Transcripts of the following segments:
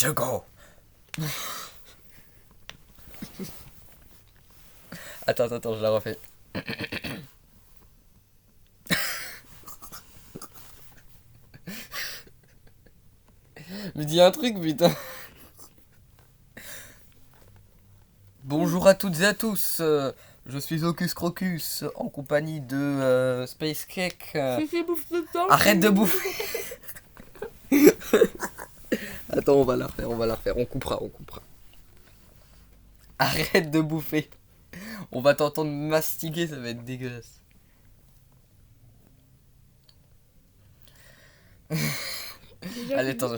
Let's go. Attends, je la refais. Me dis un truc, putain. Bonjour à toutes et à tous. Je suis Hocus Crocus en compagnie de Space Cake. Arrête de bouffer. Attends, on va la refaire. On coupera. Arrête de bouffer. On va t'entendre mastiquer, ça va être dégueulasse. Allez, attends.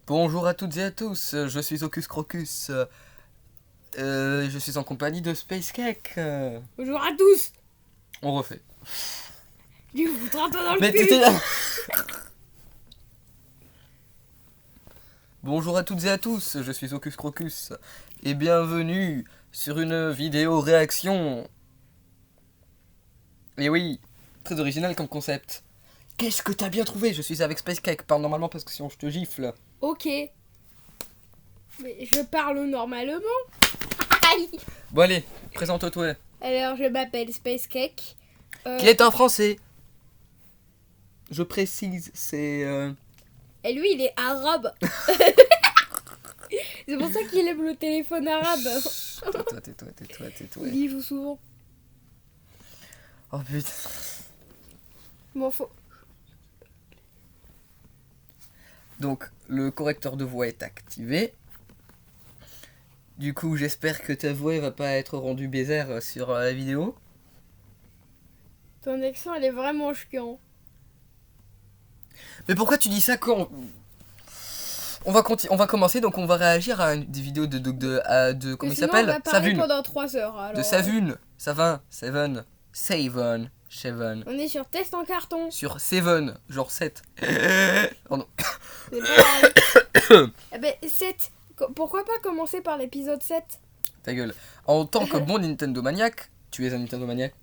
Bonjour à toutes et à tous, je suis Hocus Crocus. Je suis en compagnie de Space Cake. Bonjour à tous. On refait. Tu vous dans le Mais cul. t'étais là. Bonjour à toutes et à tous, je suis Hocus Crocus. Et bienvenue sur une vidéo réaction. Et oui, très original comme concept. Qu'est-ce que t'as bien trouvé? Je suis avec Space Cake, parle normalement parce que sinon je te gifle. Ok. Mais je parle normalement. Bon allez, présente-toi. Alors je m'appelle Space Cake. Qui est un français. Je précise, c'est... Et lui il est arabe. C'est pour ça qu'il aime le téléphone arabe. Tais-toi. Il y joue souvent. Oh putain. Bon faut. Donc, le correcteur de voix est activé. Du coup, j'espère que ta voix va pas être rendue baiser sur la vidéo. Ton accent elle est vraiment chiant. Mais pourquoi tu dis ça quand on va commencer, donc on va réagir à des vidéos de comment il Sinon, s'appelle? on va parler Savune. pendant 3 heures. Alors, De Savune. Seven. On est sur test en carton. Sur Seven, genre 7. Pardon. C'est pas grave. Eh ben 7. Pourquoi pas commencer par l'épisode 7? Ta gueule. En tant que bon Nintendo maniaque, tu es un Nintendo maniaque?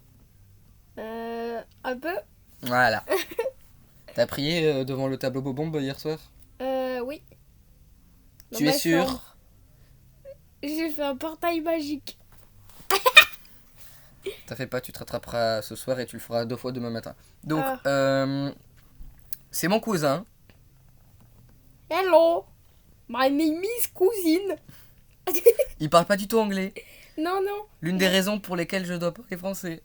Un peu. Voilà. T'as prié devant le tableau Bobombe hier soir? Oui. Dans Tu es ma sûr? chambre. J'ai fait un portail magique. T'as fait pas, tu te rattraperas ce soir et tu le feras 2 fois demain matin. Donc, c'est mon cousin. Hello. My name is cousine. Il parle pas du tout anglais. Non. L'une des raisons pour lesquelles je dois parler français.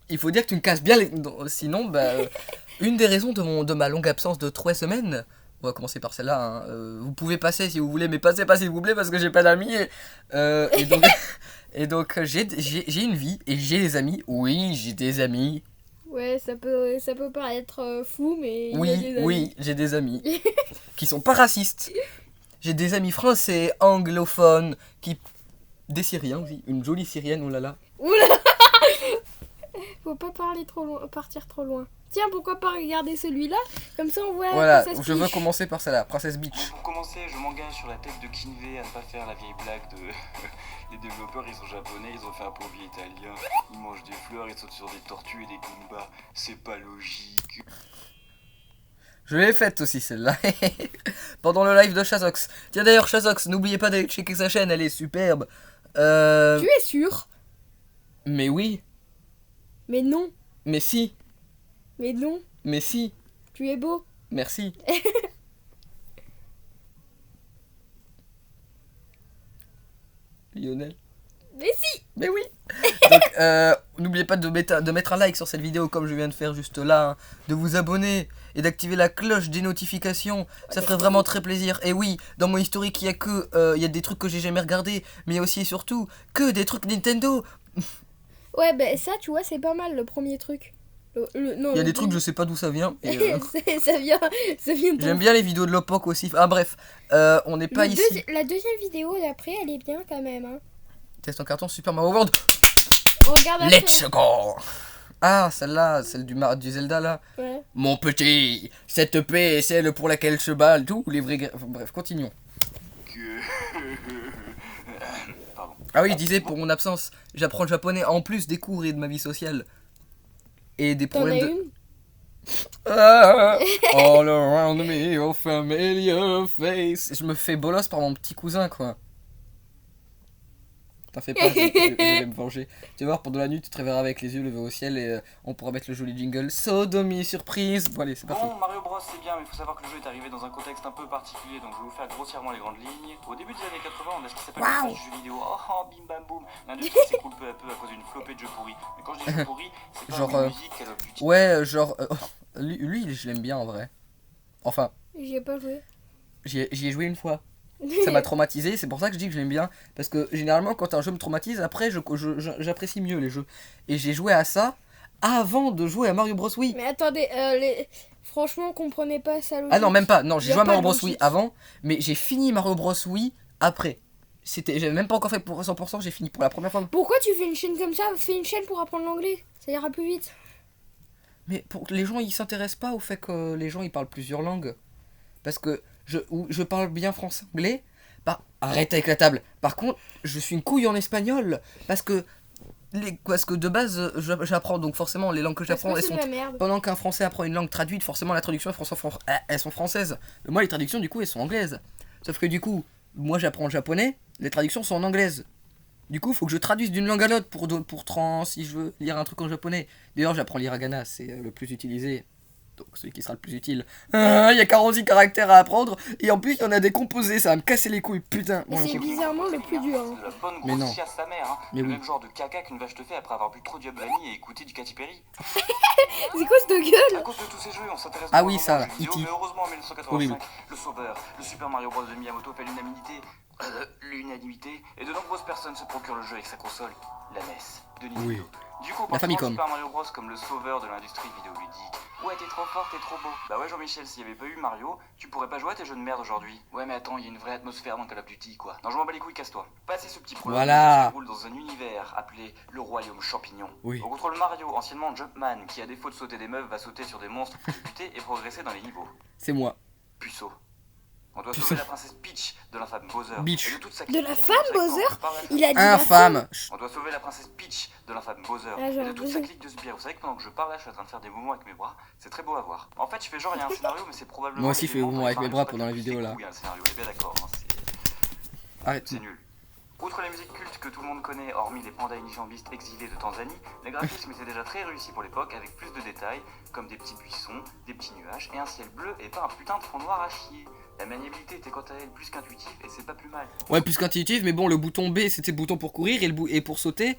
Il faut dire que tu me casses bien les... Sinon, une des raisons de ma longue absence de 3 semaines... On va commencer par celle-là. Hein. Vous pouvez passer si vous voulez, mais passez pas s'il vous plaît parce que j'ai pas d'amis. Et donc j'ai une vie et j'ai des amis. Oui, j'ai des amis. Ouais, ça peut paraître fou, mais il y a des amis. Oui, j'ai des amis qui sont pas racistes. J'ai des amis français, anglophones, des Syriens aussi. Une jolie Syrienne, oh là là. Oula. Faut pas partir trop loin. Tiens, pourquoi pas regarder celui-là? Comme ça, on voit Voilà, Princess je veux Peach. commencer par celle-là, Princess Beach. Bon, pour commencer, je m'engage sur la tête de Kinvey à ne pas faire la vieille blague de... Les développeurs, ils sont japonais, ils ont fait un produit italien. Ils mangent des fleurs, ils sautent sur des tortues et des goombas. C'est pas logique. Je l'ai faite aussi celle-là. Pendant le live de Shazox. Tiens d'ailleurs Shazox, n'oubliez pas d'aller checker sa chaîne, elle est superbe. Tu es sûr? Mais oui, Mais non. mais si, Mais non. mais si, Tu es beau. merci. Lionel. Mais si. Mais oui. Donc n'oubliez pas de mettre un like sur cette vidéo comme je viens de faire juste là, hein, de vous abonner et d'activer la cloche des notifications, ça ferait vraiment très plaisir. Et oui, dans mon historique il y a des trucs que j'ai jamais regardé, mais il y a aussi et surtout que des trucs Nintendo. Ouais, ben ça, tu vois, c'est pas mal le premier truc. Il y a des trucs je sais pas d'où ça vient. Et, ça vient de j'aime bien les vidéos de Lopok aussi. Ah bref, on n'est pas ici. La deuxième vidéo d'après, elle est bien quand même. Hein. Test en carton Super Mario World. On regarde après. Let's go. Ah, celle-là, celle du Zelda là. Ouais. Mon petit, cette paix est celle pour laquelle se battent tous les vrais... Bref, continuons. Pardon. Ah oui, je disais, pour mon absence, j'apprends le japonais en plus des cours et de ma vie sociale. Et des T'en as problèmes de... une? All around me, oh familiar face. Je me fais bolos par mon petit cousin, quoi. T'en fais pas, je vais me venger. Tu vas voir, pendant la nuit, tu te réveilleras avec les yeux levés au ciel et on pourra mettre le joli jingle Sodomie surprise. Bon, allez, c'est parti. Bon, Mario Bros c'est bien, mais il faut savoir que le jeu est arrivé dans un contexte un peu particulier, donc je vais vous faire grossièrement les grandes lignes. Au début des années 80, on a ce qui s'appelle le du jeu vidéo. Oh, bim bam boum. L'industrie s'écoule peu à peu à cause d'une flopée de jeux pourris. Mais quand je dis jeux pourris, c'est pas Genre, une musique qu'elle a plus. Ouais, genre. Lui, je l'aime bien en vrai. Enfin, J'y ai pas joué. j'y ai joué une fois. Ça m'a traumatisé, c'est pour ça que je dis que je l'aime bien. Parce que généralement, quand un jeu me traumatise, après, j'apprécie mieux les jeux. Et j'ai joué à ça avant de jouer à Mario Bros. Wii. Mais attendez, franchement, comprenez pas ça logique. Ah non, même pas. Non, j'ai Y a joué à pas Mario de Bros. Wii logique. avant, mais j'ai fini Mario Bros. Wii après. J'avais même pas encore fait pour 100%, j'ai fini pour la première fois. Pourquoi tu fais une chaîne comme ça? Fais une chaîne pour apprendre l'anglais. Ça ira plus vite. Mais pour les gens, ils s'intéressent pas au fait que les gens ils parlent plusieurs langues. Parce que je parle bien français-anglais. Bah, arrête avec la table. Par contre, je suis une couille en espagnol. Parce que de base, j'apprends. Donc forcément, les langues que Parce j'apprends, que elles c'est sont. de la merde. Pendant qu'un français apprend une langue traduite, forcément la traduction, elles sont françaises. Moi, les traductions, du coup, elles sont anglaises. Sauf que du coup, moi j'apprends le japonais, les traductions sont en anglaise. Du coup, il faut que je traduise d'une langue à l'autre si je veux lire un truc en japonais. D'ailleurs, j'apprends l'hiragana, c'est le plus utilisé. Donc, celui qui sera le plus utile. Il y a 46 caractères à apprendre. Et en plus, il y en a des composés, ça va me casser les couilles, putain. Et Bon, c'est ok. bizarrement le plus dur. hein. C'est de la bonne Mais non. grosse chiasse sa mère, hein. Mais Le oui. même genre de caca qu'une vache te fait après avoir bu trop de Diablani et écouté du Katy Perry. C'est quoi cette À gueule? cause de tous ces jeux, on s'intéresse Ah de oui, moins en ça, moins là, aux jeux vidéo, E.T. mais heureusement en 1985, Horrible. le Sauveur, le Super Mario Bros de Miyamoto fait l'unanimité, et de nombreuses personnes se procurent le jeu avec sa console, la NES de Nintendo. Oui. Du coup, on La pense Famicom. Super Mario Bros comme le sauveur de l'industrie vidéoludique. Ouais, t'es trop fort, t'es trop beau. Bah ouais, Jean-Michel, s'il y avait pas eu Mario, tu pourrais pas jouer à tes jeux de merde aujourd'hui. Ouais, mais attends, il y a une vraie atmosphère dans Call of Duty, quoi. Non, je m'en bats les couilles, casse-toi. Passez ce petit prologue, Voilà. qui se déroule dans un univers appelé le Royaume Champignon. Oui. On contrôle Mario, anciennement Jumpman, qui à défaut de sauter des meufs, va sauter sur des monstres pour buter et progresser dans les niveaux. C'est moi. Puceau. On doit Puceau. sauver la princesse Peach de l'infâme Bowser. Bitch. Et de toute sa De la clique. femme Vous savez quoi, Bowser on peut pas- Il a dit la femme. Infâme. On doit sauver la princesse Peach de l'infâme Bowser Ah, et genre, de toute sa clique de sbires. Vous savez que pendant que je parle là, je suis en train de faire des mouvements avec mes bras. C'est très beau à voir. En fait, je fais genre il y a un scénario, mais c'est probablement. Moi aussi, les je fais des éléments mouvements dont avec il mes parle, bras c'est pas pendant la que vidéo, c'est là. couilles, hein, le scénario, on est bien d'accord. hein, Arrête. c'est nul. Outre les musiques cultes que tout le monde connaît, hormis les pandas unijambistes exilés de Tanzanie, les graphismes étaient déjà très réussis pour l'époque, avec plus de détails, comme des petits buissons, des petits nuages et un ciel bleu et pas un putain de fond noir à chier. La maniabilité était quant à elle plus qu'intuitive et c'est pas plus mal. Ouais, plus qu'intuitif, mais bon, le bouton B c'était le bouton pour courir et pour sauter,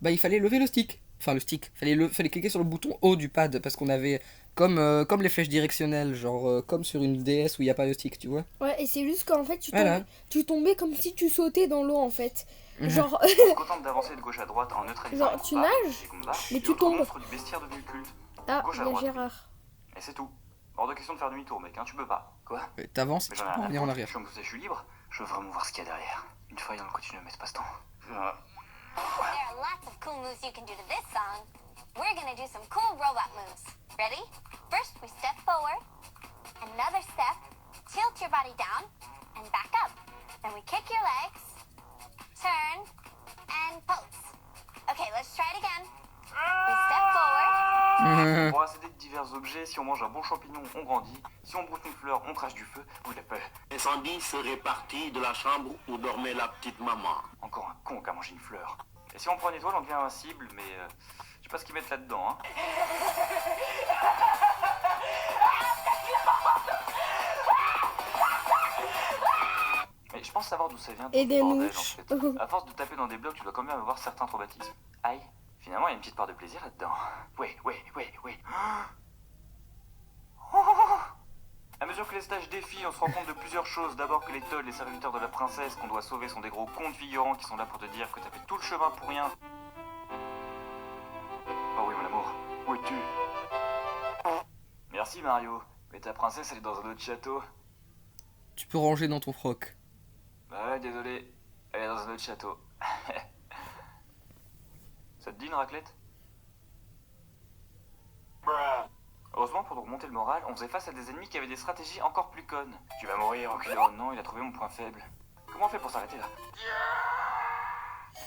bah il fallait lever le stick. Enfin, le stick. Fallait cliquer sur le bouton haut du pad parce qu'on avait comme les flèches directionnelles, genre comme sur une DS où il n'y a pas de stick, tu vois. Ouais, et c'est juste qu'en fait, Voilà. tu tombais comme si tu sautais dans l'eau en fait. Mhm. Genre, Contente d'avancer de gauche à droite en neutralisant Genre, les tu combats, nages, les combats, mais et tu autres tombes. monstres du bestiaire devenu culte. ah, Gauche à il y a droite. Gérard. Et c'est tout. Hors de question de faire demi-tour, mec, hein, tu peux pas. Quoi? T'avances et Mais tu j'en ai peux rien à revenir en foutre, arrière. je suis comme ça, je suis libre. Je veux vraiment voir ce qu'il y a derrière. Une fois dans le continuum espace-temps. There are lots of cool moves you can do to this song. We're gonna do some cool robot moves. Ready? First, we step forward. Another step. Tilt your body down and back up. Then we kick your legs, turn, and pose. Okay, let's try it again. We step forward. Pour accéder de divers objets, si on mange un bon champignon, on grandit. Si on broute une fleur, on crache du feu ou de la peur. L'incendie serait parti de la chambre où dormait la petite maman. Encore un con qui a mangé une fleur. Et si on prend une étoile, on devient invincible, mais je sais pas ce qu'ils mettent là-dedans, hein. Mais je pense savoir d'où ça vient. Et tout des ce bordel, mouches. en fait. À force de taper dans des blocs, tu dois quand même avoir certains traumatismes. Aïe, finalement, il y a une petite part de plaisir là-dedans. Ouais. À mesure que les stages défilent, on se rend compte de plusieurs choses. D'abord que les Toads, les serviteurs de la princesse qu'on doit sauver, sont des gros contes figurants qui sont là pour te dire que t'as fait tout le chemin pour rien. Oh oui, mon amour, où es-tu? Merci Mario, mais ta princesse elle est dans un autre château. Tu peux ranger dans ton froc. Bah ouais, désolé, elle est dans un autre château. Ça te dit une raclette? Heureusement, pour nous remonter le moral, on faisait face à des ennemis qui avaient des stratégies encore plus connes. Tu vas mourir, enculé. Oh non, il a trouvé mon point faible. Comment on fait pour s'arrêter là?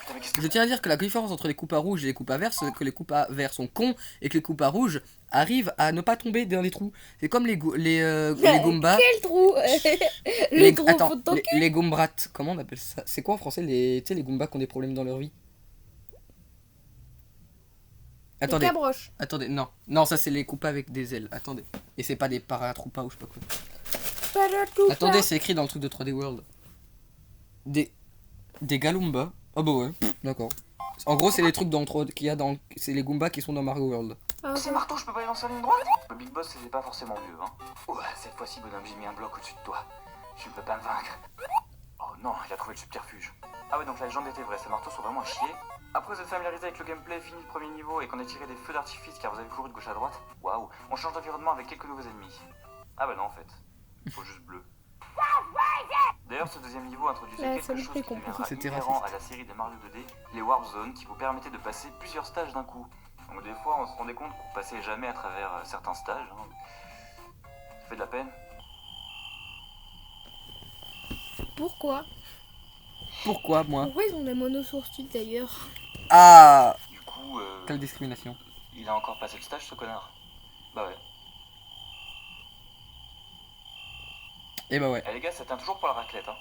Putain, mais qu'est-ce que... Je tiens à dire que la différence entre les coupes à rouge et les coupes à vert, c'est que les coupes à vert sont cons et que les coupes à rouge arrivent à ne pas tomber dans les trous. C'est comme les Goombas. Quel trou Le Les, trou attends, faut ton cul. les Goombrats, comment on appelle ça? C'est quoi en français tu sais, les Goombas qui ont des problèmes dans leur vie? Les Attendez, cabroches. attendez, non, ça c'est les coupes avec des ailes, attendez. Et c'est pas des paratroupas ou je sais pas quoi. Paratroupa. Attendez, c'est écrit dans le truc de 3D World. Des Galoombas. Ah bah ouais, d'accord. En gros, c'est les trucs qu'il y a dans... C'est les Goombas qui sont dans Mario World. Ah, C'est ok. marteau, je peux pas y lancer en ligne droite. Le Big Boss, c'est pas forcément mieux, hein. Ouais, cette fois-ci, bonhomme, j'ai mis un bloc au-dessus de toi. Tu ne peux pas me vaincre. Oh non, il a trouvé le subterfuge. Ah ouais, donc la légende était vraie, ces marteaux sont vraiment à chier. Après vous êtes familiarisé avec le gameplay, fini le premier niveau et qu'on a tiré des feux d'artifice car vous avez couru de gauche à droite, waouh, on change d'environnement avec quelques nouveaux ennemis. Ah bah non en fait, il faut juste bleu. D'ailleurs ce deuxième niveau introduisait Ouais, ça quelque me chose fait qui comprendre. deviendra C'était inhérent raciste. à la série des Mario 2D, les Warp Zones qui vous permettaient de passer plusieurs stages d'un coup. Donc des fois on se rendait compte qu'on passait jamais à travers certains stages, hein. Ça fait de la peine. Pourquoi Pourquoi, moi? Pourquoi ils ont des monosourcils d'ailleurs? Ah, Du coup, quelle discrimination. il a encore passé le stage ce connard. Bah ouais. Et bah ouais. Eh les gars, ça tient toujours pour la raclette, hein.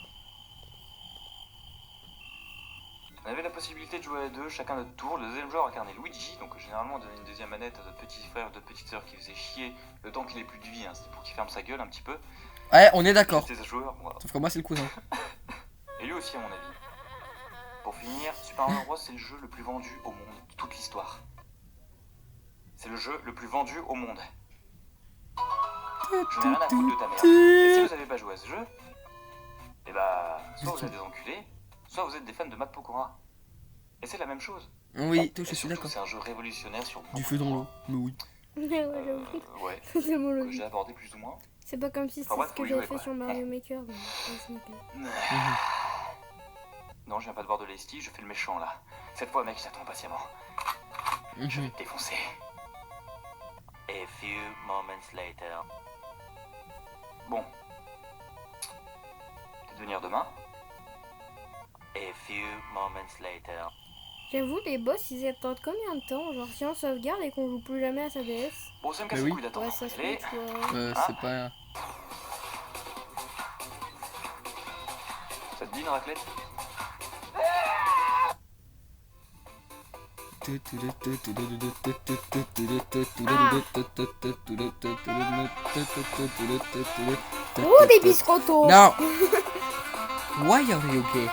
On avait la possibilité de jouer à deux, chacun notre tour. Le deuxième joueur incarnait Luigi, donc généralement on donnait une deuxième manette à notre petit frère ou notre petite soeur qui faisait chier le temps qu'il ait plus de vie, hein. C'était pour qu'il ferme sa gueule un petit peu. Ouais, on est d'accord. C'était ce joueur, voilà. Sauf que moi, c'est le cousin. Et lui aussi à mon avis. Pour finir, Super Mario Bros c'est le jeu le plus vendu au monde de toute l'histoire. C'est le jeu le plus vendu au monde. Je n'ai rien à foutre de ta mère. Et si vous avez pas joué à ce jeu, et bah, soit vous êtes des enculés, soit vous êtes des fans de Matt Pokora. Et c'est la même chose. Oui, je Et suis surtout, d'accord. c'est un jeu révolutionnaire sur Du feu dans l'eau, mais oui. Ouais, j'avoue. ouais, C'est mon que logique. j'ai abordé plus ou moins. C'est pas comme si Enfin, bref, c'est ce que faut y j'avais jouer, fait quoi. sur Mario Maker. donc, ouais, c'est nickel. Non, je viens pas de voir de Lesty, je fais le méchant là. Cette fois, mec, j'attends patiemment. Je vais te défoncer. A few moments later. Bon. Peut-être venir demain. A few moments later. J'avoue, les boss ils attendent combien de temps? Genre, si on sauvegarde et qu'on joue plus jamais à sa DS? Bon, ça me casse Mais les oui. couilles d'attendre. Ouais, ça se Allez. fait, tu vois. C'est pas... Ça te dit une raclette? Oh, des biscottos! Now, why are you gay?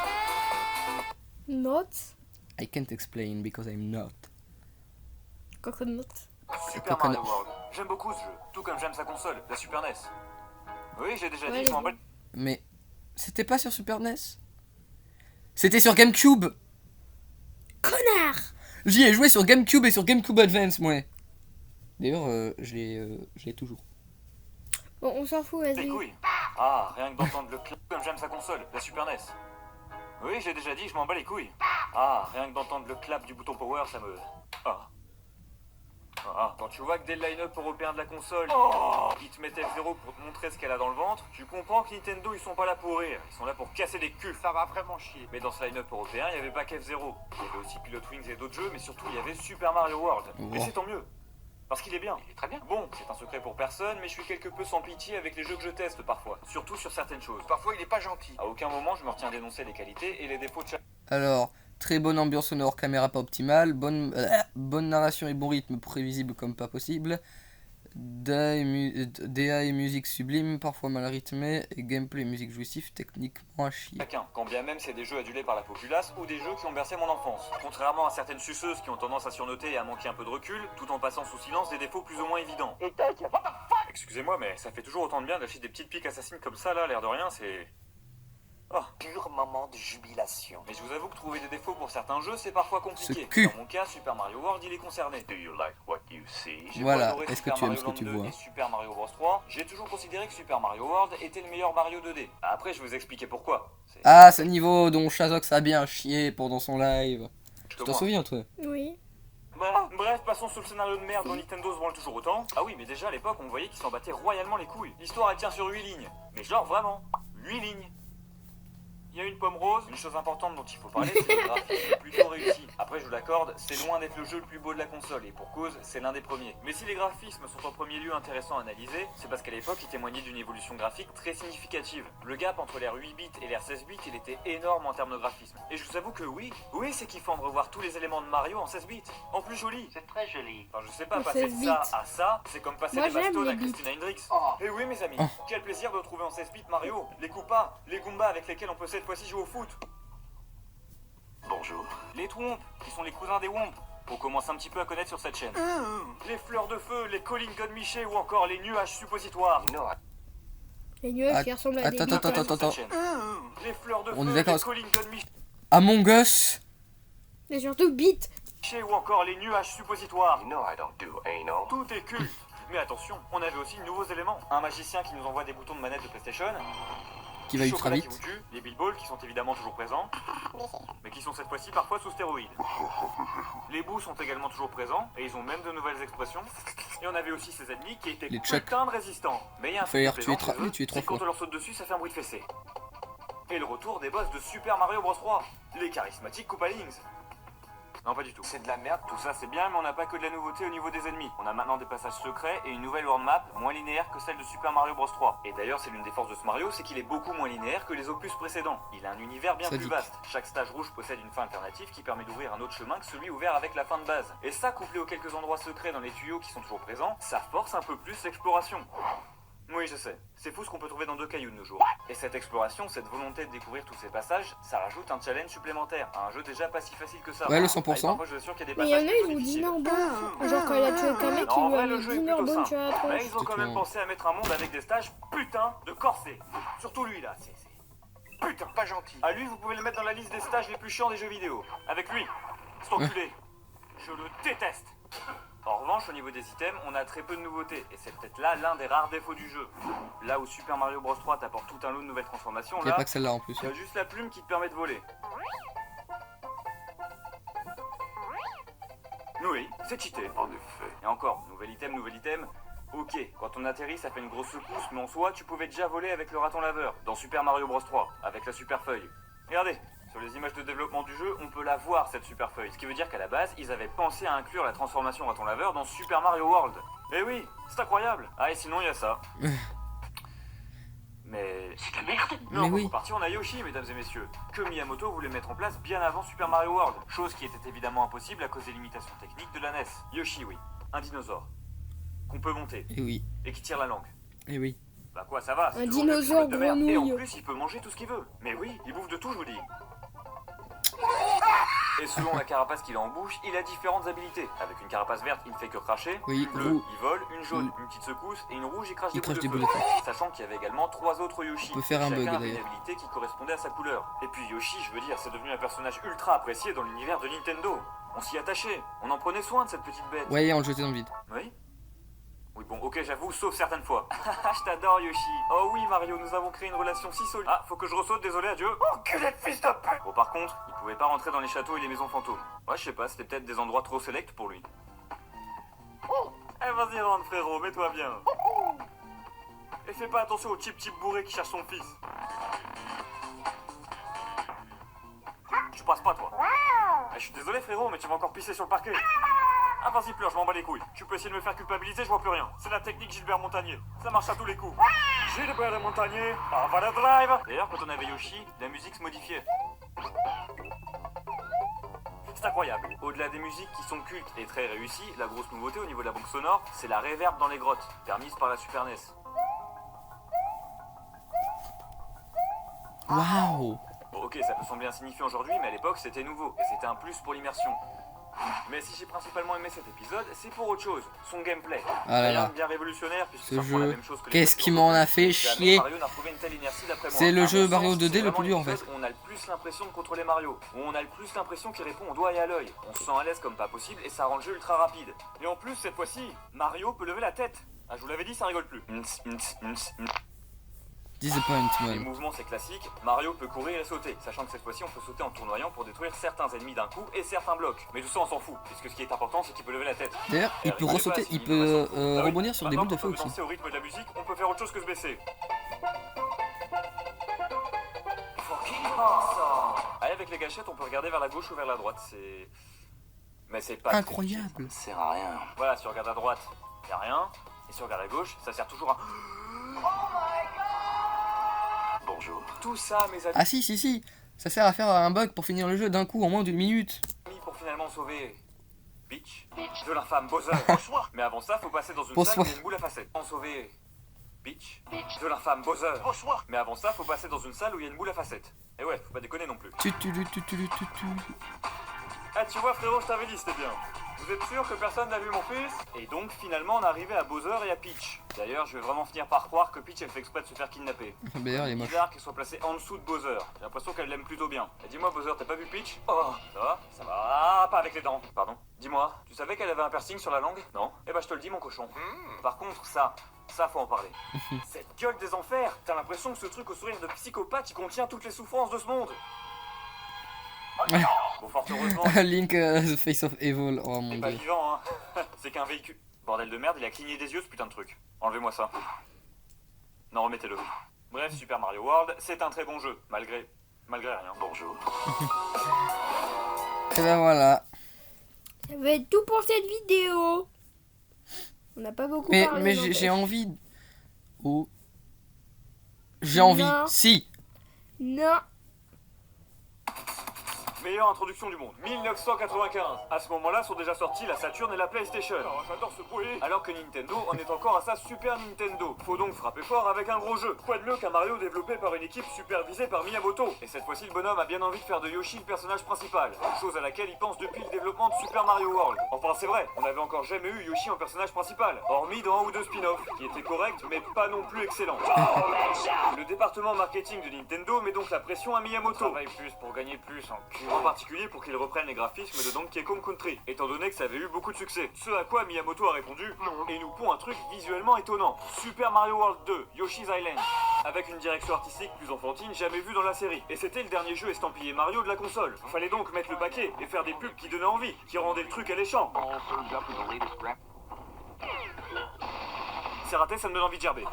Not. I can't explain because I'm not. Coconut. Super Coconut. Mario World. J'aime beaucoup ce jeu, tout comme j'aime sa console, la Super NES. Oui, j'ai déjà Ouais, dit, je m'en bats. Mais c'était pas sur Super NES. C'était sur GameCube. Connard! J'y ai joué sur GameCube et sur GameCube Advance, moi. D'ailleurs, je l'ai toujours. Bon, on s'en fout, Les vas-y. couilles. Ah, rien que d'entendre le clap comme j'aime sa console, la Super NES. Oui, j'ai déjà dit, je m'en bats les couilles. Ah, rien que d'entendre le clap du bouton power, ça me... Ah. Ah, quand tu vois que dès le line-up européen de la console, ils te mettent F0 pour te montrer ce qu'elle a dans le ventre, tu comprends que Nintendo, ils sont pas là pour rire, ils sont là pour casser les culs. Ça va vraiment chier. Mais dans ce line-up européen, il y avait pas qu'F0. Il y avait aussi Pilot Wings et d'autres jeux, mais surtout, il y avait Super Mario World. Mais Wow. c'est tant mieux. Parce qu'il est bien. Il est très bien. Bon, c'est un secret pour personne, mais je suis quelque peu sans pitié avec les jeux que je teste parfois. Surtout sur certaines choses. Parfois, il est pas gentil. À aucun moment, je me retiens d'énoncer les qualités et les défauts de chaque. Alors, très bonne ambiance sonore, caméra pas optimale, bonne narration et bon rythme prévisible comme pas possible, DA et musique sublime, parfois mal rythmée, et gameplay et musique jouissif, techniquement à chier. Chacun, quand bien même c'est des jeux adulés par la populace ou des jeux qui ont bercé mon enfance. Contrairement à certaines suceuses qui ont tendance à surnoter et à manquer un peu de recul, tout en passant sous silence des défauts plus ou moins évidents. Et tac, what the fuck. Excusez-moi, mais ça fait toujours autant de bien d'acheter des petites piques assassines comme ça là, l'air de rien, c'est... Oh. Pur moment de jubilation. Mais je vous avoue que trouver des défauts pour certains jeux, c'est parfois compliqué. Ce cul. Dans mon cas, Super Mario World, il est concerné. Do you like what you see? J'ai Voilà, beau adorer est-ce que Super tu aimes Mario ce que tu Land 2 vois? et Super Mario Bros 3, j'ai toujours considéré que Super Mario World était le meilleur Mario 2D. Après, je vais vous expliquer pourquoi. C'est- Ah, ce niveau dont Shazox a bien chié pendant son live. Je Tu t'en souviens, toi? Oui. Bref, passons sur le scénario de merde dont Nintendo se branle toujours autant. Ah oui, mais déjà à l'époque, on voyait qu'ils s'en battaient royalement les couilles. L'histoire, elle tient sur 8 lignes. Mais genre vraiment, 8 lignes. Il y a une pomme rose. Une chose importante dont il faut parler, c'est le graphisme plutôt réussi. Après, je vous l'accorde, c'est loin d'être le jeu le plus beau de la console, et pour cause, c'est l'un des premiers. Mais si les graphismes sont en premier lieu intéressants à analyser, c'est parce qu'à l'époque, ils témoignaient d'une évolution graphique très significative. Le gap entre l'ère 8 bits et l'ère 16 bits, il était énorme en termes de graphisme. Et je vous avoue que oui, c'est kiffant de revoir tous les éléments de Mario en 16 bits. En plus joli. C'est très joli. Enfin, je sais pas, En passer 16 de ça bits. à ça, c'est comme passer Moi, des j'aime bastos à les bits. Christina Hendricks. Oh. Et oui, mes amis, quel plaisir de retrouver en 16 bits Mario, les Koopas, les Goombas avec lesquels on peut cette fois-ci jouer au foot. Bonjour. Les Twomp, qui sont les cousins des Womp. On commence un petit peu à connaître sur cette chaîne. Les fleurs de feu, les collines godmichées ou encore les nuages suppositoires. You know, Les nuages qui ressemblent à des Attends, bites. attends, Sur attends. cette chaîne. Les fleurs de On est feu, d'accord. les collines godmichées Among Us. Et surtout bites. ou encore les nuages suppositoires. you know I don't do anal. Tout est culte. Mais attention, on avait aussi de nouveaux éléments. Un magicien qui nous envoie des boutons de manette de PlayStation. Qui va ultra Chocolat vite. qui vous tue, les Bilballs qui sont évidemment toujours présents, mais qui sont cette fois-ci parfois sous stéroïdes. Les bouts sont également toujours présents, et ils ont même de nouvelles expressions. Et on avait aussi ces ennemis qui étaient Les Chuck. putain de résistants. Mais il y a un Il fallait truc les plaisant chez eux, tuer trois c'est quand fois. on leur saute dessus, ça fait un bruit de fessée. Et le retour des boss de Super Mario Bros 3, les charismatiques Koopalings. Non, pas du tout. C'est de la merde. Tout ça c'est bien, mais on n'a pas que de la nouveauté au niveau des ennemis. On a maintenant des passages secrets et une nouvelle world map moins linéaire que celle de Super Mario Bros 3. Et d'ailleurs, c'est l'une des forces de ce Mario, c'est qu'il est beaucoup moins linéaire que les opus précédents. Il a un univers bien plus Sadique. vaste. Chaque stage rouge possède une fin alternative qui permet d'ouvrir un autre chemin que celui ouvert avec la fin de base. Et ça, couplé aux quelques endroits secrets dans les tuyaux qui sont toujours présents, ça force un peu plus l'exploration. Oui, je sais. C'est fou ce qu'on peut trouver dans 2 cailloux de nos jours. Et cette exploration, cette volonté de découvrir tous ces passages, ça rajoute un challenge supplémentaire à un jeu déjà pas si facile que ça. Ouais, le Allez, 100%. parfois, je suis sûr qu'il y a des Mais il y en passages a, ils plutôt ont dit difficiles. non, genre quand il a tué Kamek, Non, en il lui vrai, a le mis jeu est 10 plutôt Norbonne sur la simple. Mais tronche. ils ont quand même pensé à mettre un monde avec des stages putain de corsés. Surtout lui là, c'est putain Pas gentil. à lui, vous pouvez le mettre dans la liste des stages les plus chiants des jeux vidéo. Avec lui, cet enculé. Je le déteste. En revanche, au niveau des items, on a très peu de nouveautés. Et c'est peut-être là l'un des rares défauts du jeu. Là où Super Mario Bros 3 t'apporte tout un lot de nouvelles transformations, Il n'y a là, pas que celle-là en plus. il y a juste la plume qui te permet de voler. Oui, c'est cheaté. En effet. Et encore, nouvel item. Ok, quand on atterrit, ça fait une grosse secousse, mais en soi, tu pouvais déjà voler avec le raton laveur dans Super Mario Bros 3, avec la super feuille. Regardez, sur les images de développement du jeu, on peut la voir cette super feuille. Ce qui veut dire qu'à la base, ils avaient pensé à inclure la transformation raton laveur dans Super Mario World. Eh oui, c'est incroyable. Ah, et sinon, il y a ça. Mais C'est de la merde. non, Mais pour oui. partir, on a Yoshi, mesdames et messieurs, que Miyamoto voulait mettre en place bien avant Super Mario World. Chose qui était évidemment impossible à cause des limitations techniques de la NES. Yoshi, oui, un dinosaure. Qu'on peut monter, Et oui, et qui tire la langue. et oui. Bah quoi, ça va, c'est Un toujours mieux qu'une dinosaure boîte de merde. Et en grenouille. plus, il peut manger tout ce qu'il veut. Mais oui, il bouffe de tout, je vous dis. Et selon la carapace qu'il a en bouche, il a différentes habilités. Avec une carapace verte, il ne fait que cracher. Oui, Une bleue, roux. il vole. Une jaune, une petite secousse. Et une rouge, il crache Il des boules crache de des feu. boules de feu. Sachant qu'il y avait également 3 autres Yoshi. On peut faire un Chacun bug, avait une d'ailleurs. habilité qui correspondait à sa couleur. Et puis Yoshi, je veux dire, c'est devenu un personnage ultra apprécié dans l'univers de Nintendo. On s'y attachait. On en prenait soin de cette petite bête. Ouais, on le jetait dans le vide. Oui. Oui, bon, ok, j'avoue, sauf certaines fois. Je t'adore, Yoshi. Oh oui, Mario, nous avons créé une relation si solide. Ah, faut que je ressaute, désolé, adieu. Enculé de fils de pute. Bon, par contre, il pouvait pas rentrer dans les châteaux et les maisons fantômes. Ouais, je sais pas, c'était peut-être des endroits trop sélects pour lui. Eh, vas-y, rentre, frérot, mets-toi bien. Et fais pas attention au chip bourré qui cherche son fils. Tu passes pas, toi. Je suis désolé, frérot, mais tu vas encore pisser sur le parquet. Ah, vas-y, pleure, je m'en bats les couilles. Tu peux essayer de me faire culpabiliser, je vois plus rien. C'est la technique Gilbert Montagnier. Ça marche à tous les coups. Gilbert Montagnier, on va la drive. D'ailleurs, quand on avait Yoshi, la musique se modifiait. C'est incroyable. Au-delà des musiques qui sont cultes et très réussies, la grosse nouveauté au niveau de la banque sonore, c'est la reverb dans les grottes, permise par la Super NES. Waouh. Bon, ok, ça peut sembler insignifiant aujourd'hui, mais à l'époque c'était nouveau, et c'était un plus pour l'immersion. Mais si j'ai principalement aimé cet épisode, c'est pour autre chose, son gameplay. Ah là Rien là. de bien révolutionnaire, puisque Ce ça reprend la jeu, même chose que les qu'est-ce jeux qui sur m'en Wii. a fait Jamais chier. Mario n'a trouvé une telle inertie d'après moi. C'est le À jeu mon Mario sens, 2D c'est le vraiment plus dur, en l'épisode fait. où on a le plus l'impression de contrôler Mario, où on a le plus l'impression qu'il répond au doigt et à l'œil. On se sent à l'aise comme pas possible, et ça rend le jeu ultra rapide. Et en plus, cette fois-ci, Mario peut lever la tête. Ah, je vous l'avais dit, ça rigole plus. Les Disappointment. mouvements, c'est classique. Mario peut courir et sauter, sachant que cette fois-ci, on peut sauter en tournoyant pour détruire certains ennemis d'un coup et certains blocs. Mais tout ça, on s'en fout, puisque ce qui est important, c'est qu'il peut lever la tête. D'ailleurs, il peut Rigolez ressauter, pas, c'est il une peut innovation de fou. Ah oui. rebondir sur des Maintenant boules de qu'on feu peut aussi. danser au rythme de la musique, on peut faire autre chose que se baisser. Fucking Allez, avec les gâchettes, on peut regarder vers la gauche ou vers la droite, c'est... Mais c'est pas... Incroyable. Ça sert à rien. Voilà, si on regarde à droite, y a rien. Et si on regarde à gauche, ça sert toujours à... Bonjour. Tout ça, mes amis, Ah si, ça sert à faire un bug pour finir le jeu d'un coup en moins d'une minute. pour finalement sauver... Peach de l'infâme Bowser. Mais avant ça, faut passer dans une Bonsoir. salle où il y a une boule à facettes. En sauver... Peach de l'infâme Bowser. Mais avant ça, faut passer dans une salle où il y a une boule à facettes. Et ouais, faut pas déconner non plus. Tu. Ah, tu vois, frérot, je t'avais dit, c'était bien. Vous êtes sûr que personne n'a vu mon fils? Et donc, finalement, on est arrivé à Bowser et à Peach. D'ailleurs, je vais vraiment finir par croire que Peach, elle fait exprès de se faire kidnapper. D'ailleurs, il est moche. Bizarre qu'elle soit placée en dessous de Bowser. J'ai l'impression qu'elle l'aime plutôt bien. Et dis-moi, Bowser, t'as pas vu Peach? Oh, ça va? Ça va. Ah, pas avec les dents. Pardon. Dis-moi, tu savais qu'elle avait un piercing sur la langue? Non? Eh ben, je te le dis, mon cochon. Par contre, ça faut en parler. Cette gueule des enfers, t'as l'impression que ce truc au sourire de psychopathe, il contient toutes les souffrances de ce monde. Bon, fort heureusement, Link, the face of evil. Oh mon c'est pas dieu. vivant, hein. C'est qu'un véhicule. Bordel de merde, il a cligné des yeux ce putain de truc. Enlevez-moi ça. Non, remettez-le. Bref, Super Mario World, c'est un très bon jeu, malgré rien. Bonjour. Et ben voilà. Ça va être tout pour cette vidéo. On n'a pas beaucoup parlé. Mais n'empêche. j'ai envie. Oh. J'ai envie. Non. Si. Non. Meilleure introduction du monde, 1995. À ce moment-là sont déjà sortis la Saturn et la PlayStation. Oh, j'adore ce bruit. Alors que Nintendo en est encore à sa Super Nintendo. Faut donc frapper fort avec un gros jeu. Quoi de mieux qu'un Mario développé par une équipe supervisée par Miyamoto. Et cette fois-ci, le bonhomme a bien envie de faire de Yoshi le personnage principal. Chose à laquelle il pense depuis le développement de Super Mario World. Enfin, c'est vrai, on n'avait encore jamais eu Yoshi en personnage principal. Hormis dans un ou deux spin-offs, qui étaient corrects, mais pas non plus excellents. Le département marketing de Nintendo met donc la pression à Miyamoto. Travaille plus pour gagner plus en cul. En particulier pour qu'il reprenne les graphismes de Donkey Kong Country, étant donné que ça avait eu beaucoup de succès. Ce à quoi Miyamoto a répondu non, et nous pond un truc visuellement étonnant. Super Mario World 2, Yoshi's Island, avec une direction artistique plus enfantine jamais vue dans la série. Et c'était le dernier jeu estampillé Mario de la console. Fallait donc mettre le paquet et faire des pubs qui donnaient envie, qui rendaient le truc alléchant. C'est raté, ça me donne envie de gerber.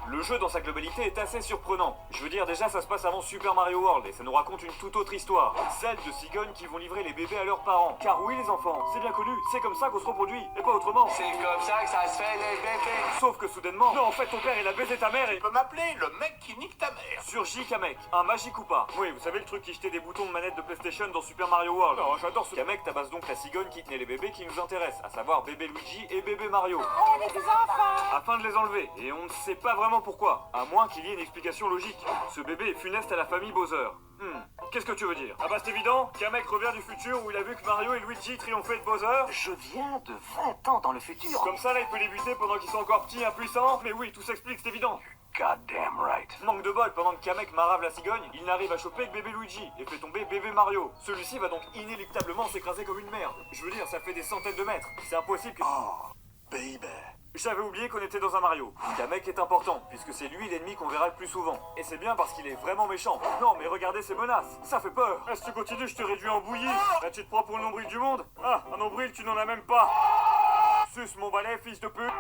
Le jeu dans sa globalité est assez surprenant. Je veux dire, déjà ça se passe avant Super Mario World et ça nous raconte une toute autre histoire. Celle de cigognes qui vont livrer les bébés à leurs parents. Car oui les enfants, c'est bien connu, c'est comme ça qu'on se reproduit, et pas autrement. C'est comme ça que ça se fait les bébés. Sauf que soudainement, non en fait ton père il a baisé ta mère et... Tu peux m'appeler le mec qui nique ta mère. Surgit Kamek, un Magic Koopa. Oui, vous savez le truc qui jetait des boutons de manette de PlayStation dans Super Mario World. Oh, j'adore ce Kamek tabasse donc la cigogne qui tenait les bébés qui nous intéressent, à savoir bébé Luigi et bébé Mario. On est des enfants. Afin de les enlever, et on ne sait pas vraiment pourquoi, à moins qu'il y ait une explication logique. Ce bébé est funeste à la famille Bowser. Qu'est-ce que tu veux dire? Ah bah c'est évident, Kamek revient du futur où il a vu que Mario et Luigi triomphaient de Bowser. Je viens de 20 ans dans le futur. Comme ça là il peut les buter pendant qu'ils sont encore petits, impuissants. Mais oui, tout s'explique, c'est évident. Goddamn right. Manque de bol, pendant que Kamek marave la cigogne, il n'arrive à choper que bébé Luigi et fait tomber bébé Mario. Celui-ci va donc inéluctablement s'écraser comme une merde. Je veux dire, ça fait des centaines de mètres. C'est impossible que... Oh, baby. J'avais oublié qu'on était dans un Mario. Kamek est important, puisque c'est lui l'ennemi qu'on verra le plus souvent. Et c'est bien parce qu'il est vraiment méchant. Non, mais regardez ces menaces, ça fait peur. Si tu continues, je te réduis en bouillie. Là, tu te prends pour le nombril du monde? Ah, un nombril, tu n'en as même pas. Suce mon balai, fils de pute.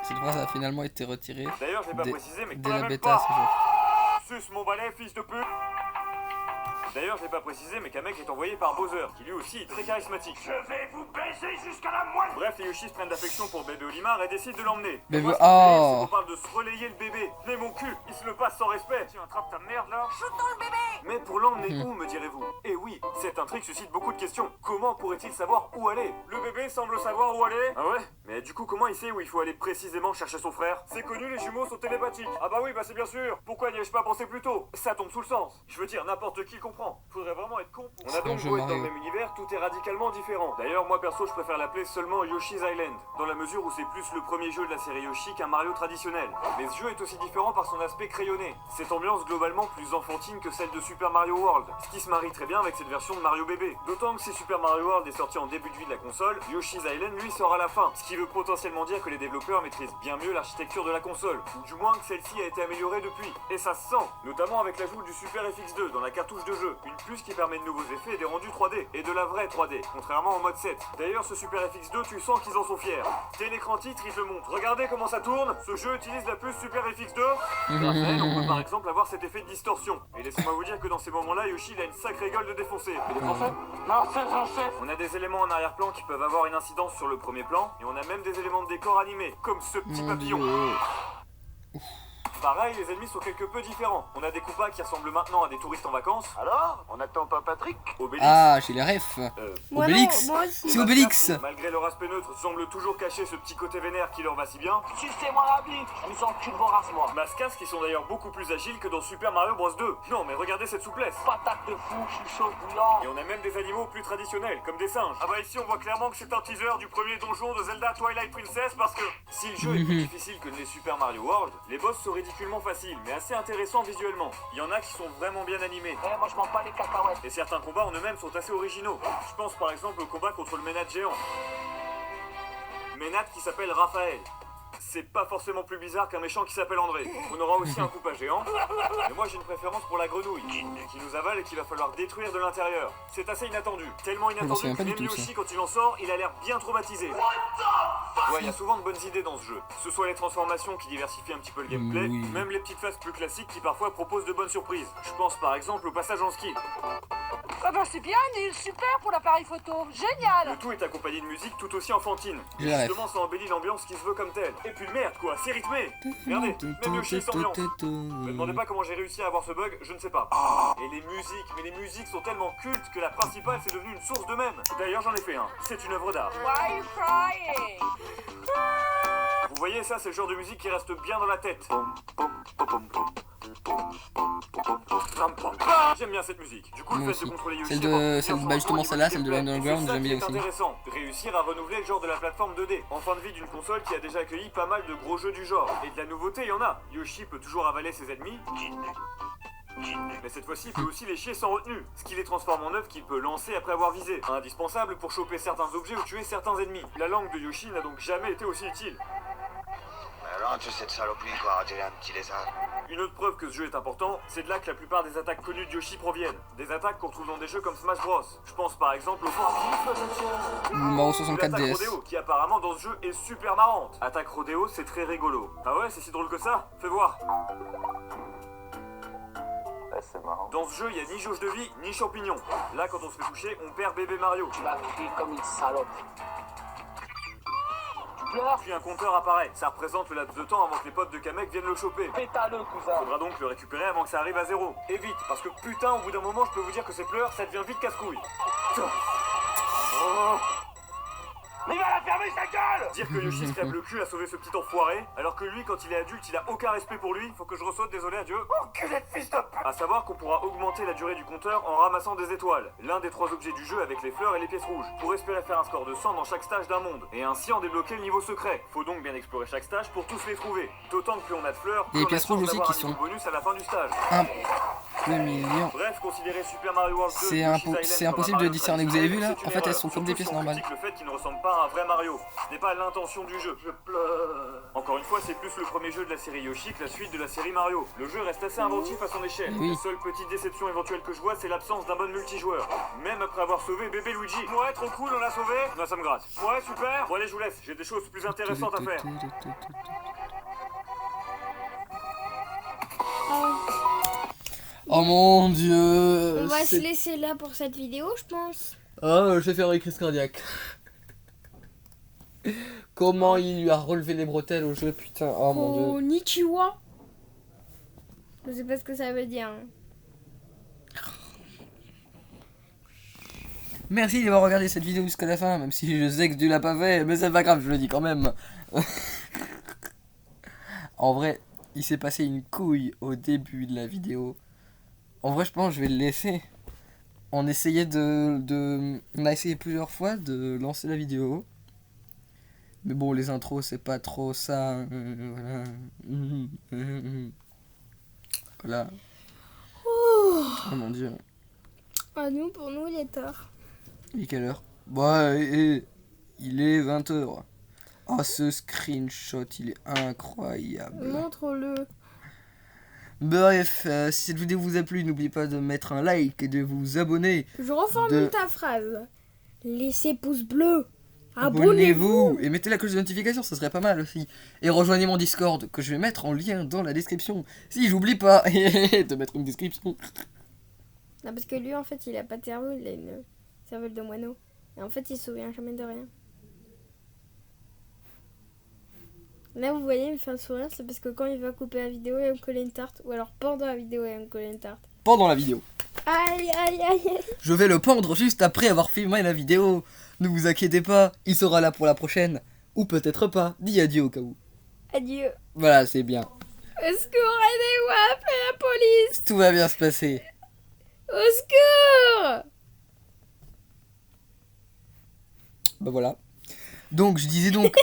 Cette phrase a finalement été retirée D'ailleurs, je l'ai pas précisé, mais dès t'en as la même bêta pas. ce jour. Suce mon balai, fils de pute. D'ailleurs, je l'ai pas précisé, mais Kamek est envoyé par Bowser, qui lui aussi est très charismatique. Je vais vous baiser jusqu'à la moelle. Bref, les Yoshis prennent d'affection pour bébé Olimar et décident de l'emmener. Bébé- Moi, ce qui me fait rire, c'est oh. qu'on parle de se relayer le bébé. Mais mon cul, il se le passe sans respect. Tu attrapes ta merde là. Shootons le bébé. Mais pour l'emmener où, me direz-vous? Et oui, cette intrigue suscite beaucoup de questions. Comment pourrait-il savoir où aller? Le bébé semble savoir où aller. Ah ouais? Mais du coup, comment il sait où il faut aller précisément chercher son frère? C'est connu, les jumeaux sont télépathiques. Ah bah oui, bah c'est bien sûr. Pourquoi n'y ai-je pas pensé plus tôt? Ça tombe sous le sens. Je veux dire, n'importe qui comprend. Faudrait vraiment être con pour... On a donc jeu beau être dans Mario. le même univers, tout est radicalement différent. D'ailleurs, moi perso, je préfère l'appeler seulement Yoshi's Island, dans la mesure où c'est plus le premier jeu de la série Yoshi qu'un Mario traditionnel. Mais ce jeu est aussi différent par son aspect crayonné. Cette ambiance globalement plus enfantine que celle de Super Mario World, ce qui se marie très bien avec cette version de Mario bébé. D'autant que si Super Mario World est sorti en début de vie de la console, Yoshi's Island lui sort à la fin, ce qui veut potentiellement dire que les développeurs maîtrisent bien mieux l'architecture de la console, ou du moins que celle-ci a été améliorée depuis. Et ça se sent, notamment avec l'ajout du Super FX2 dans la cartouche de jeu. une puce qui permet de nouveaux effets et des rendus 3D, et de la vraie 3D, contrairement au mode 7. D'ailleurs, ce Super FX2, tu sens qu'ils en sont fiers. Dès l'écran titre, ils te le montrent. Regardez comment ça tourne, ce jeu utilise la puce Super FX2. Grâce à elle, on peut par exemple avoir cet effet de distorsion. Et laissez-moi vous dire que dans ces moments-là, Yoshi il a une sacrée gueule de défoncer. Il est français? Non, c'est français. On a des éléments en arrière-plan qui peuvent avoir une incidence sur le premier plan, et on a même des éléments de décor animés, comme ce petit papillon. Pareil, les ennemis sont quelque peu différents. On a des Koopas qui ressemblent maintenant à des touristes en vacances. Alors, on n'attend pas Patrick? Obélix. Ah, j'ai les refs. Moi Obélix. non, moi aussi. C'est Obélix. Malgré leur aspect neutre, semble toujours cacher ce petit côté vénère qui leur va si bien. Sucez-moi la bite, je vous encule vos races-moi. Mascas qui sont d'ailleurs beaucoup plus agiles que dans Super Mario Bros 2. Non mais regardez cette souplesse. Patate de fou, je suis chaud bouillant. Et on a même des animaux plus traditionnels, comme des singes. Ah bah ici on voit clairement que c'est un teaser du premier donjon de Zelda Twilight Princess parce que si le jeu est plus difficile que les Super Mario World, les boss sont ridiculement faciles, mais assez intéressants visuellement. Il y en a qui sont vraiment bien animés. Eh, moi je m'en bats les cacahuètes. Et certains combats en eux-mêmes sont assez originaux. Je pense par exemple au combat contre le Ménade géant. Ménade qui s'appelle Raphaël. C'est pas forcément plus bizarre qu'un méchant qui s'appelle André. On aura aussi un Koopa géant. Mais moi j'ai une préférence pour la grenouille, qui nous avale et qu'il va falloir détruire de l'intérieur. C'est assez inattendu. Tellement inattendu que même Yoshi quand il en sort, il a l'air bien traumatisé. Ouais, il y a souvent de bonnes idées dans ce jeu. Que ce soit les transformations qui diversifient un petit peu le gameplay, Oui. ou même les petites phases plus classiques qui parfois proposent de bonnes surprises. Je pense par exemple au passage en ski. Ah bah c'est bien, Neil, super pour l'appareil photo, génial. Le tout est accompagné de musique tout aussi enfantine. J'ai Et la ref. justement, ça embellit l'ambiance qui se veut comme telle. Et puis merde quoi, c'est rythmé. Regardez, même Yoshi s'ambiance. Me demandez pas comment j'ai réussi à avoir ce bug, je ne sais pas. Et les musiques, mais les musiques sont tellement cultes que la principale c'est devenu une source d'eux-mêmes. D'ailleurs j'en ai fait un, c'est une œuvre d'art. Why are you crying? Vous voyez ça, c'est le genre de musique qui reste bien dans la tête. J'aime bien cette musique. Du coup, Moi le fait aussi. de contrôler Yoshi, Celle de- apporte celle de- plusieurs bah, justement, changements celle-là, au niveau celle de du gameplay. l'Underground, C'est ça j'aime qui bien est aussi. intéressant, réussir à renouveler le genre de la plateforme 2D. En fin de vie d'une console qui a déjà accueilli pas mal de gros jeux du genre. Et de la nouveauté, il y en a. Yoshi peut toujours avaler ses ennemis. Mais cette fois-ci, il peut aussi les chier sans retenue, ce qui les transforme en œufs qu'il peut lancer après avoir visé. Indispensable pour choper certains objets ou tuer certains ennemis. La langue de Yoshi n'a donc jamais été aussi utile. Alors, tu cette saloperie, quoi, t'es un petit lézard. Une autre preuve que ce jeu est important, c'est de là que la plupart des attaques connues de Yoshi proviennent. Des attaques qu'on retrouve dans des jeux comme Smash Bros. Je pense par exemple au Mario ou 64 l'attaque DS. Rodeo, qui apparemment dans ce jeu est super marrante. Attaque Rodeo, c'est très rigolo. Ah ouais, c'est si drôle que ça? Fais voir. Ouais, c'est marrant. Dans ce jeu, il y a ni jauge de vie, ni champignons. Là, quand on se fait toucher, on perd bébé Mario. Tu m'as pris comme une salope. Tu pleures? Puis un compteur apparaît. Ça représente le laps de temps avant que les potes de Kamek viennent le choper. Pétale, cousin. Faudra donc le récupérer avant que ça arrive à zéro. Et vite, parce que putain, au bout d'un moment, je peux vous dire que ces pleurs, ça devient vite casse-couille. Oh. Mais il va la fermer sa gueule! Dire que Yoshi se crève le cul à sauver ce petit enfoiré, alors que lui, quand il est adulte, il a aucun respect pour lui, faut que je ressaute, désolé, adieu. Enculé de fils de pute! A savoir qu'on pourra augmenter la durée du compteur en ramassant des étoiles, l'un des 3 objets du jeu avec les fleurs et les pièces rouges, pour espérer faire un score de 100 dans chaque stage d'un monde, et ainsi en débloquer le niveau secret. Faut donc bien explorer chaque stage pour tous les trouver. D'autant que plus on a de fleurs, Et plus les on a pièces de chances rouges aussi d'avoir qui un niveau sont- bonus à la fin du stage. Le million. Bref, considérez Super Mario World 2 C'est Yoshi's Island c'est comme un impossible de Mario discerner. Vous avez vu là? traditionnel, c'est En une fait, elles erreur. sont comme des Surtout pièces si on normales. critique le fait qu'il ne ressemble pas à un vrai Mario. Ce n'est pas l'intention du jeu. Je pleure. Encore une fois, c'est plus le premier jeu de la série Yoshi que la suite de la série Mario. Le jeu reste assez inventif à son échelle. Oui. La seule petite déception éventuelle que je vois, c'est l'absence d'un bon multijoueur. Même après avoir sauvé bébé Luigi. Ouais, trop cool, on l'a sauvé. Non, ça me gratte. Ouais, super. Bon, allez, je vous laisse. J'ai des choses plus intéressantes à faire. Oh mon dieu. On va se c'est- laisser là pour cette vidéo, je pense. Ah, je vais faire une crise cardiaque. Comment il lui a relevé les bretelles au jeu, putain. Oh mon dieu. Konnichiwa. Je sais pas ce que ça veut dire. hein. Merci d'avoir regardé cette vidéo jusqu'à la fin, même si je sais que tu l'as pas fait, mais c'est pas grave, je le dis quand même. En vrai, il s'est passé une couille au début de la vidéo. En vrai, je pense que je vais le laisser. On essayait on a essayé plusieurs fois de lancer la vidéo. Mais bon, les intros, c'est pas trop ça. Voilà. Voilà. Oh mon dieu. Ah, pour nous, il est tard. Il est quelle heure? Ouais, il est 20h. Oh, ce screenshot, il est incroyable. Montre-le. Bref, si cette vidéo vous a plu, n'oubliez pas de mettre un like et de vous abonner. Je reformule De- ta phrase. Laissez pouce bleu. Abonnez-vous et mettez la cloche de notification, ça serait pas mal aussi. Et rejoignez mon Discord que je vais mettre en lien dans la description. Si j'oublie pas de mettre une description. Non, parce que lui, en fait, il a pas de cerveau, il a une cervelle de moineau. Et en fait, il se souvient jamais de rien. Là, vous voyez, il me fait un sourire, c'est parce que quand il va couper la vidéo, il va me coller une tarte. Ou alors pendant la vidéo, il va me coller une tarte. Pendant la vidéo. Aïe, aïe, aïe, aïe. Je vais le pendre juste après avoir filmé la vidéo. Ne vous inquiétez pas, il sera là pour la prochaine. Ou peut-être pas. Dis adieu au cas où. Adieu. Voilà, c'est bien. Au secours, aidez-moi, appelez la police. Tout va bien se passer. Au secours. Bah voilà. Donc, je disais donc...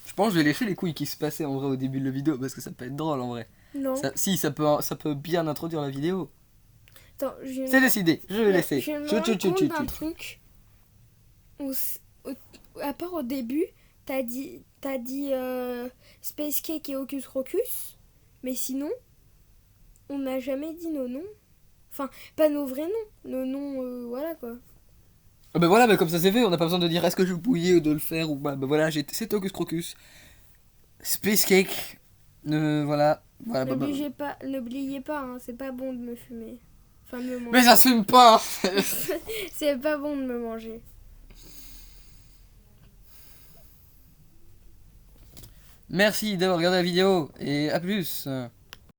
je pense que je vais lécher les couilles qui se passaient en vrai au début de la vidéo. Parce que ça peut être drôle en vrai. Non. Si, ça peut bien introduire la vidéo. Attends, je C'est décidé, je vais laisser. Je me rends compte d'un truc. À part au début, t'as dit Space Cake et Hocus Rocus, mais sinon, on n'a jamais dit nos noms. Enfin, pas nos vrais noms, nos noms, voilà quoi. Ah bah voilà, bah comme ça c'est fait, on n'a pas besoin de dire est-ce que je bouillais ou de le faire ou pas. Bah voilà, c'est Hocus Crocus. Space Cake. Voilà. N'oubliez pas, hein, c'est pas bon de me fumer. Enfin, de me manger. Mais ça se fume pas. C'est pas bon de me manger. Merci d'avoir regardé la vidéo et à plus.